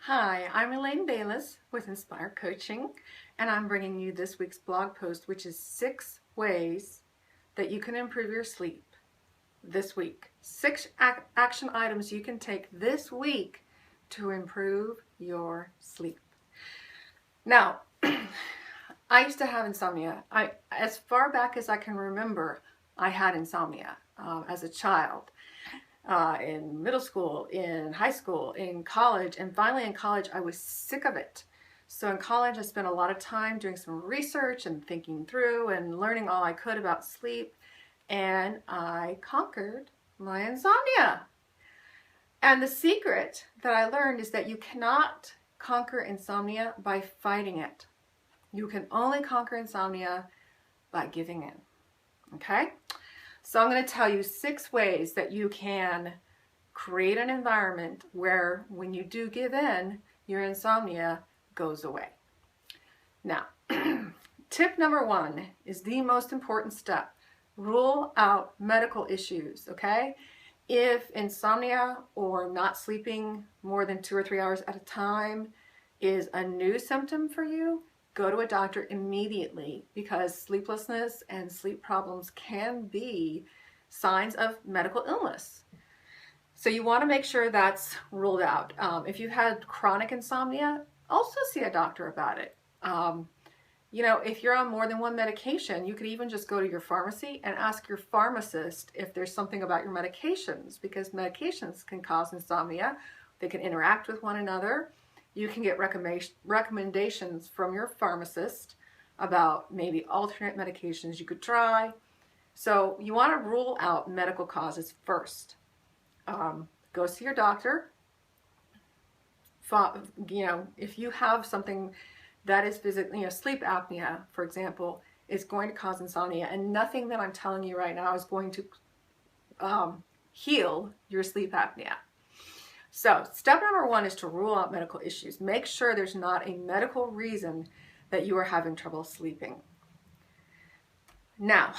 Hi, I'm Elaine.Bayless with Inspire Coaching, and I'm bringing you this week's blog post, which is 6 ways that you can improve your sleep this week. 6 action items you can take this week to improve your sleep. Now, I used to have insomnia. As far back as I can remember, I had insomnia as a child. In middle school, in high school, in college, and finally in college I was sick of it. So in college I spent a lot of time doing some research and thinking through and learning all I could about sleep, and I conquered my insomnia. And the secret that I learned is that you cannot conquer insomnia by fighting it. You can only conquer insomnia by giving in. Okay? So I'm going to tell you 6 ways that you can create an environment where when you do give in, your insomnia goes away. Now, tip number 1 is the most important step. Rule out medical issues, okay? If insomnia or not sleeping more than 2 or 3 hours at a time is a new symptom for you, go to a doctor immediately, because sleeplessness and sleep problems can be signs of medical illness. So you want to make sure that's ruled out. If you've had chronic insomnia, also see a doctor about it. If you're on more than one medication, you could even just go to your pharmacy and ask your pharmacist if there's something about your medications, because medications can cause insomnia. They can interact with one another. You can get recommendations from your pharmacist about maybe alternate medications you could try. So you want to rule out medical causes first. Go see your doctor. If you have something that is physically, sleep apnea, for example, is going to cause insomnia, and nothing that I'm telling you right now is going to heal your sleep apnea. So step number 1 is to rule out medical issues. Make sure there's not a medical reason that you are having trouble sleeping. Now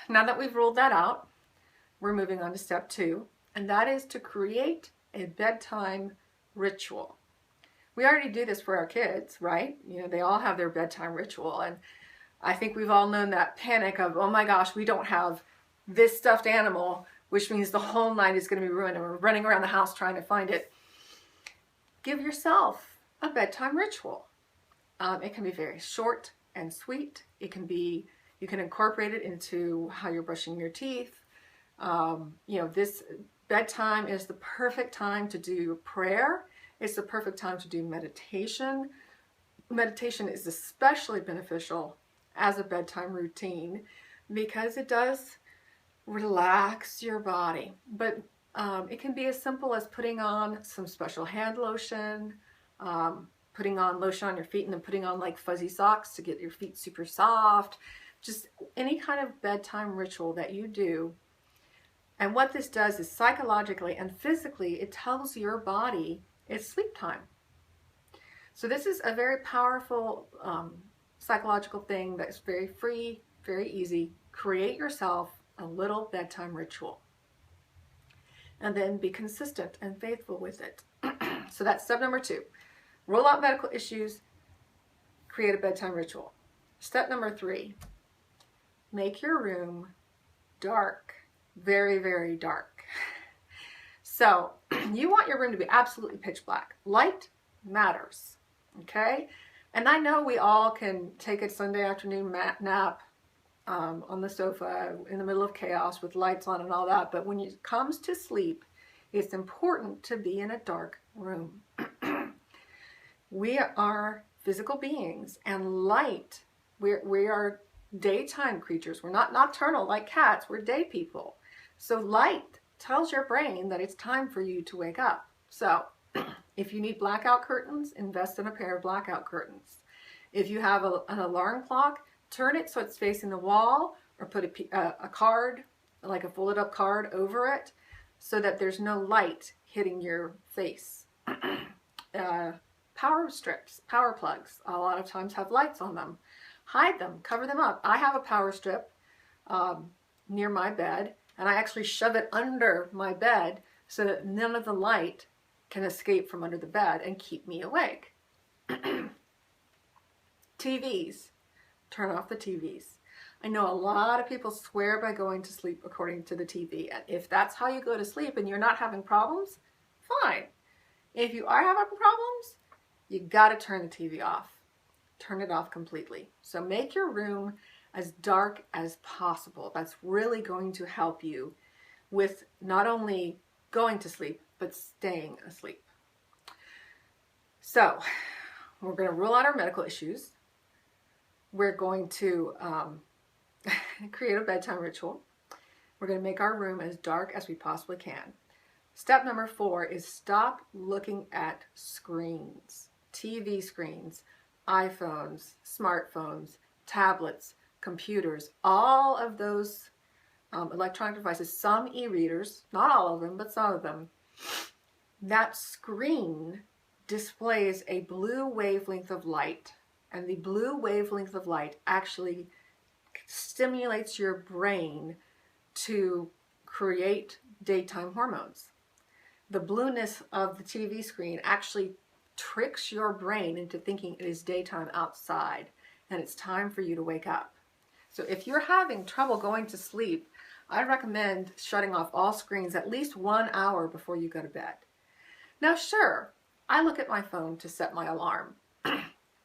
that we've ruled that out, we're moving on to step 2, and that is to create a bedtime ritual. We already do this for our kids, right? They all have their bedtime ritual, and I think we've all known that panic of, oh my gosh, we don't have this stuffed animal, which means the whole night is going to be ruined and we're running around the house trying to find it. Give yourself a bedtime ritual. It can be very short and sweet. You can incorporate it into how you're brushing your teeth. This bedtime is the perfect time to do prayer. It's the perfect time to do meditation. Meditation is especially beneficial as a bedtime routine because it does relax your body. But it can be as simple as putting on some special hand lotion, putting on lotion on your feet, and then putting on like fuzzy socks to get your feet super soft. Just any kind of bedtime ritual that you do. And what this does is psychologically and physically, it tells your body it's sleep time. So this is a very powerful psychological thing that's very free, very easy. Create yourself a little bedtime ritual. And then be consistent and faithful with it. So that's step number 2. Rule out medical issues, create a bedtime ritual. Step number 3, make your room dark, very, very dark. So you want your room to be absolutely pitch black. Light matters, okay? And I know we all can take a Sunday afternoon nap on the sofa in the middle of chaos with lights on and all that, but when it comes to sleep, it's important to be in a dark room. We are physical beings, and light, we are daytime creatures. We're not nocturnal like cats, we're day people. So light tells your brain that it's time for you to wake up. So if you need blackout curtains, invest in a pair of blackout curtains. If you have an alarm clock, turn it so it's facing the wall, or put a card, like a folded up card, over it so that there's no light hitting your face. Power strips, power plugs, a lot of times have lights on them. Hide them, cover them up. I have a power strip near my bed, and I actually shove it under my bed so that none of the light can escape from under the bed and keep me awake. TVs. Turn off the TVs. I know a lot of people swear by going to sleep according to the TV. And if that's how you go to sleep and you're not having problems, fine. If you are having problems, you got to turn the TV off. Turn it off completely. So make your room as dark as possible. That's really going to help you with not only going to sleep, but staying asleep. So we're going to rule out our medical issues. We're going to create a bedtime ritual. We're going to make our room as dark as we possibly can. Step number 4 is stop looking at screens, TV screens, iPhones, smartphones, tablets, computers, all of those electronic devices, some e-readers, not all of them, but some of them. That screen displays a blue wavelength of light, and the blue wavelength of light actually stimulates your brain to create daytime hormones. The blueness of the TV screen actually tricks your brain into thinking it is daytime outside and it's time for you to wake up. So if you're having trouble going to sleep, I recommend shutting off all screens at least 1 hour before you go to bed. Now, sure, I look at my phone to set my alarm.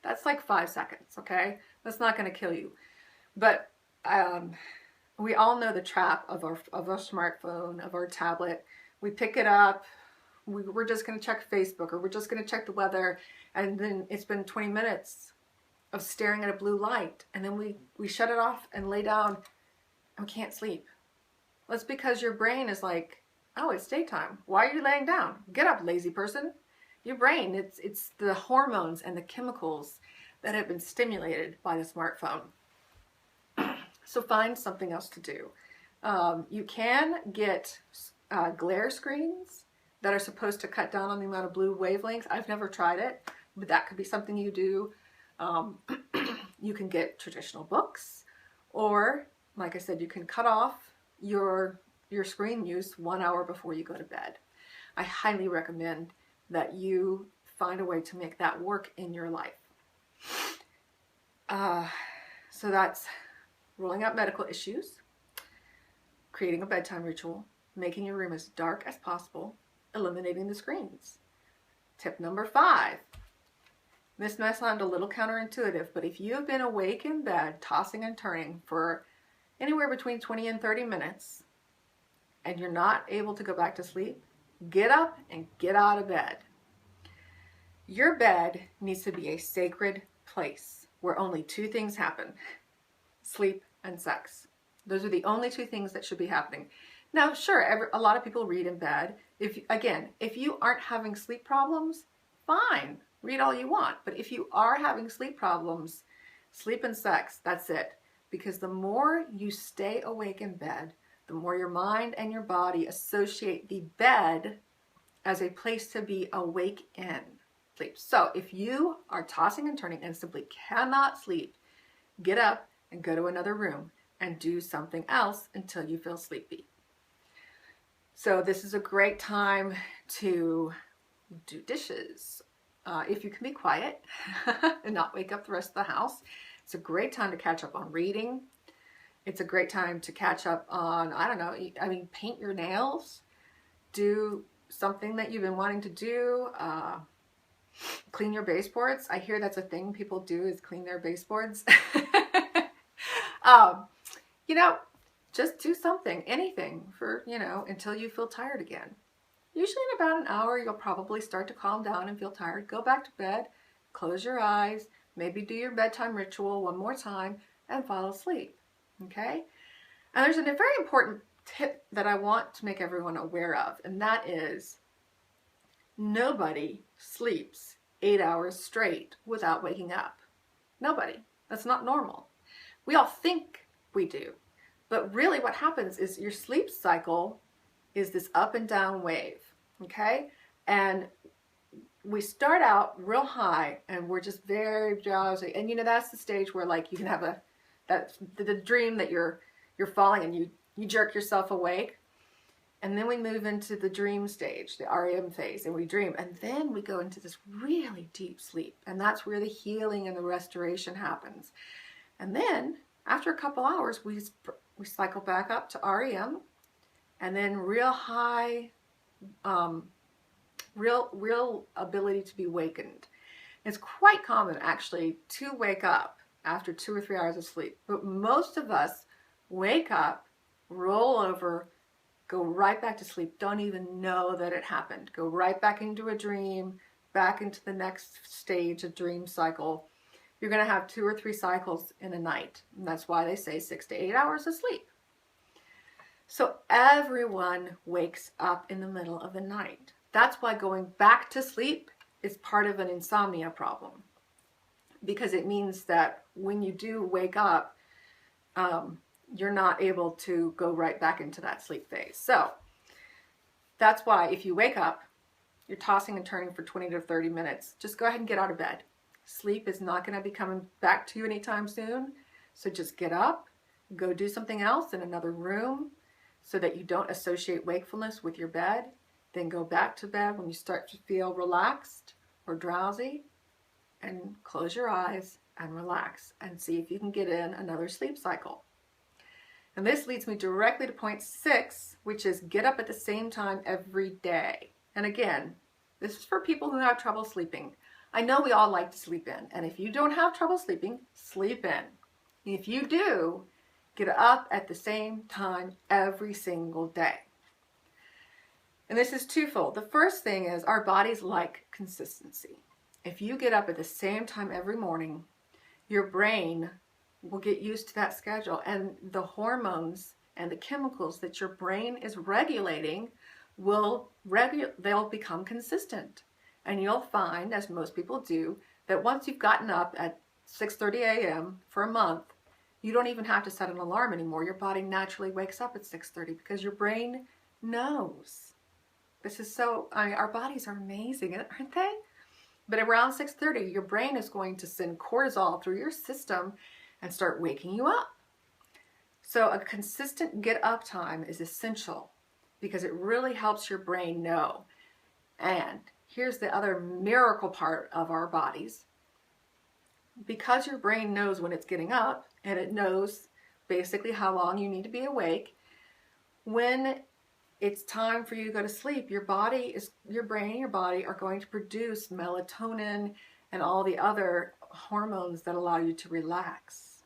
That's like 5 seconds, okay? That's not going to kill you. But we all know the trap of our smartphone, of our tablet. We pick it up, we're just going to check Facebook, or we're just going to check the weather, and then it's been 20 minutes of staring at a blue light, and then we shut it off and lay down and we can't sleep. That's because your brain is like, oh, it's daytime. Why are you laying down? Get up, lazy person. Your brain, it's the hormones and the chemicals that have been stimulated by the smartphone. So find something else to do. You can get glare screens that are supposed to cut down on the amount of blue wavelengths. I've never tried it, but that could be something you do. You can get traditional books, or like I said, you can cut off your screen use 1 hour before you go to bed. I highly recommend that you find a way to make that work in your life. So that's ruling out medical issues, creating a bedtime ritual, making your room as dark as possible, eliminating the screens. Tip number 5. This may sound a little counterintuitive, but if you have been awake in bed, tossing and turning for anywhere between 20 and 30 minutes, and you're not able to go back to sleep, get up and get out of bed. Your bed needs to be a sacred place where only 2 things happen: sleep and sex. Those are the only 2 things that should be happening. Now, sure, a lot of people read in bed. If you aren't having sleep problems, fine, read all you want. But if you are having sleep problems, sleep and sex, that's it. Because the more you stay awake in bed, the more your mind and your body associate the bed as a place to be awake in. Sleep. So if you are tossing and turning and simply cannot sleep, get up and go to another room and do something else until you feel sleepy. So this is a great time to do dishes. If you can be quiet and not wake up the rest of the house, it's a great time to catch up on reading. It's a great time to catch up on, paint your nails, do something that you've been wanting to do, clean your baseboards. I hear that's a thing people do, is clean their baseboards. Just do something, anything for, until you feel tired again. Usually in about an hour, you'll probably start to calm down and feel tired. Go back to bed, close your eyes, maybe do your bedtime ritual one more time, and fall asleep, okay? And there's a very important tip that I want to make everyone aware of, and that is nobody sleeps 8 hours straight without waking up. Nobody. That's not normal. We all think we do. But really what happens is your sleep cycle is this up and down wave, okay? And we start out real high and we're just very drowsy. And that's the stage where like you can have the dream that you're falling and you jerk yourself awake. And then we move into the dream stage, the REM phase, and we dream. And then we go into this really deep sleep. And that's where the healing and the restoration happens. And then after a couple hours, we cycle back up to REM, and then real high, real ability to be wakened. It's quite common actually to wake up after 2 or 3 hours of sleep. But most of us wake up, roll over, go right back to sleep, don't even know that it happened. Go right back into a dream, back into the next stage of dream cycle. You're going to have 2 or 3 cycles in a night. And that's why they say 6 to 8 hours of sleep. So everyone wakes up in the middle of the night. That's why going back to sleep is part of an insomnia problem. Because it means that when you do wake up, you're not able to go right back into that sleep phase. So that's why if you wake up, you're tossing and turning for 20 to 30 minutes, just go ahead and get out of bed. Sleep is not going to be coming back to you anytime soon. So just get up, go do something else in another room so that you don't associate wakefulness with your bed. Then go back to bed when you start to feel relaxed or drowsy, and close your eyes and relax and see if you can get in another sleep cycle. And this leads me directly to point 6, which is get up at the same time every day. And again, this is for people who have trouble sleeping. I know we all like to sleep in, and if you don't have trouble sleeping, sleep in. If you do, get up at the same time every single day. And this is twofold. The first thing is our bodies like consistency. If you get up at the same time every morning, your brain will get used to that schedule, and the hormones and the chemicals that your brain is regulating they'll become consistent. And you'll find, as most people do, that once you've gotten up at 6:30 a.m. for a month, you don't even have to set an alarm anymore. Your body naturally wakes up at 6:30 because your brain knows. This is so, our bodies are amazing, aren't they? But around 6:30, your brain is going to send cortisol through your system and start waking you up. So a consistent get up time is essential because it really helps your brain know. And here's the other miracle part of our bodies. Because your brain knows when it's getting up, and it knows basically how long you need to be awake, when it's time for you to go to sleep, your brain and your body are going to produce melatonin and all the other hormones that allow you to relax.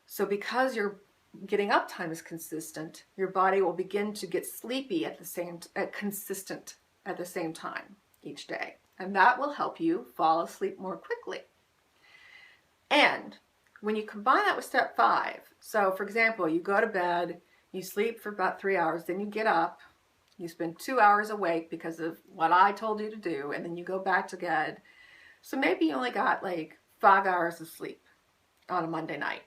So because your getting up time is consistent, your body will begin to get sleepy consistent at the same time each day. And that will help you fall asleep more quickly. And when you combine that with step 5, so for example, you go to bed, you sleep for about 3 hours, then you get up, you spend 2 hours awake because of what I told you to do, and then you go back to bed. So maybe you only got like 5 hours of sleep on a Monday night.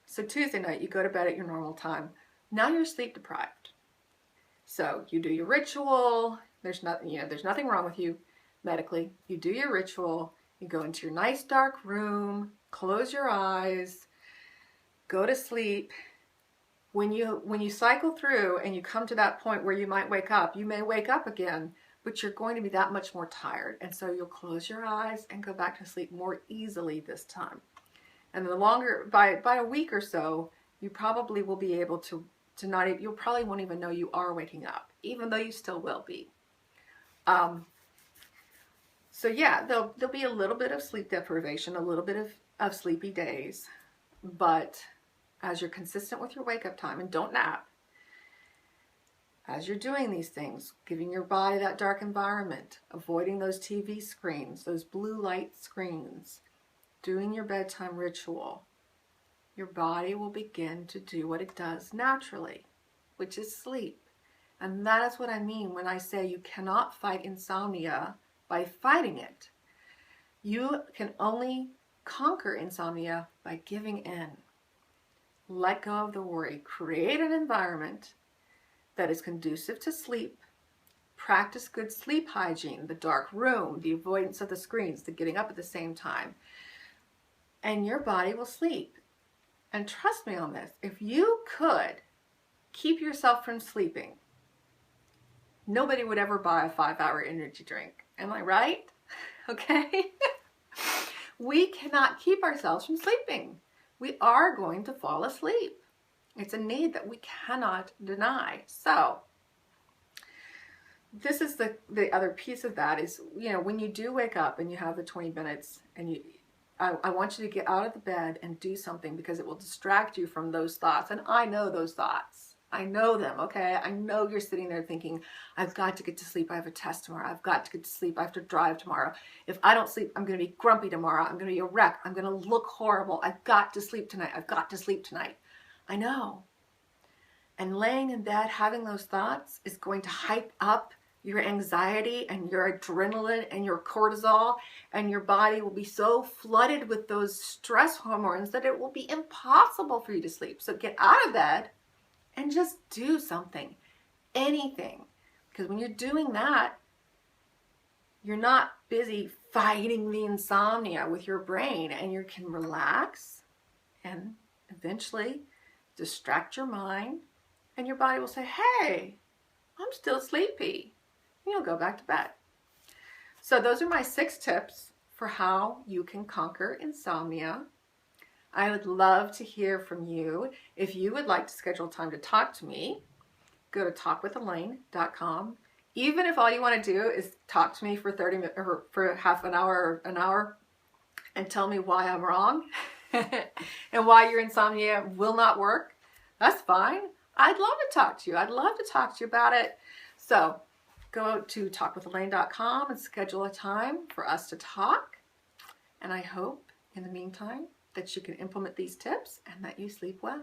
So Tuesday night, you go to bed at your normal time. Now you're sleep deprived. So you do your ritual. There's nothing wrong with you medically. You do your ritual. You go into your nice dark room, close your eyes, go to sleep. When you cycle through and you come to that point where you might wake up, you may wake up again, but you're going to be that much more tired. And so you'll close your eyes and go back to sleep more easily this time. And the longer, by a week or so, you probably will be able to you probably won't even know you are waking up, even though you still will be. So yeah, there'll be a little bit of sleep deprivation, a little bit of sleepy days, but as you're consistent with your wake up time, and don't nap, as you're doing these things, giving your body that dark environment, avoiding those TV screens, those blue light screens, doing your bedtime ritual, your body will begin to do what it does naturally, which is sleep. And that is what I mean when I say you cannot fight insomnia by fighting it. You can only conquer insomnia by giving in. Let go of the worry. Create an environment that is conducive to sleep. Practice good sleep hygiene, the dark room, the avoidance of the screens, the getting up at the same time. And your body will sleep. And trust me on this, if you could keep yourself from sleeping Nobody would ever buy a 5-hour energy drink. Am I right? Okay. We cannot keep ourselves from sleeping. We are going to fall asleep. It's a need that we cannot deny. So this is the other piece of that is, you know, when you do wake up and you have the 20 minutes and I want you to get out of the bed and do something, because it will distract you from those thoughts. And I know those thoughts. I know them, okay? I know you're sitting there thinking, I've got to get to sleep. I have a test tomorrow. I've got to get to sleep. I have to drive tomorrow. If I don't sleep, I'm going to be grumpy tomorrow. I'm going to be a wreck. I'm going to look horrible. I've got to sleep tonight. I've got to sleep tonight. I know. And laying in bed having those thoughts is going to hype up your anxiety and your adrenaline and your cortisol, and your body will be so flooded with those stress hormones that it will be impossible for you to sleep. So get out of bed and just do something, anything. Because when you're doing that, you're not busy fighting the insomnia with your brain, and you can relax and eventually distract your mind, and your body will say, hey, I'm still sleepy. You'll go back to bed. So those are my 6 tips for how you can conquer insomnia. I would love to hear from you. If you would like to schedule time to talk to me, go to talkwithelaine.com. Even if all you want to do is talk to me for 30 minutes or for half an hour or an hour and tell me why I'm wrong and why your insomnia will not work, that's fine. I'd love to talk to you. I'd love to talk to you about it. So go to talkwithelaine.com and schedule a time for us to talk. And I hope in the meantime that you can implement these tips and that you sleep well.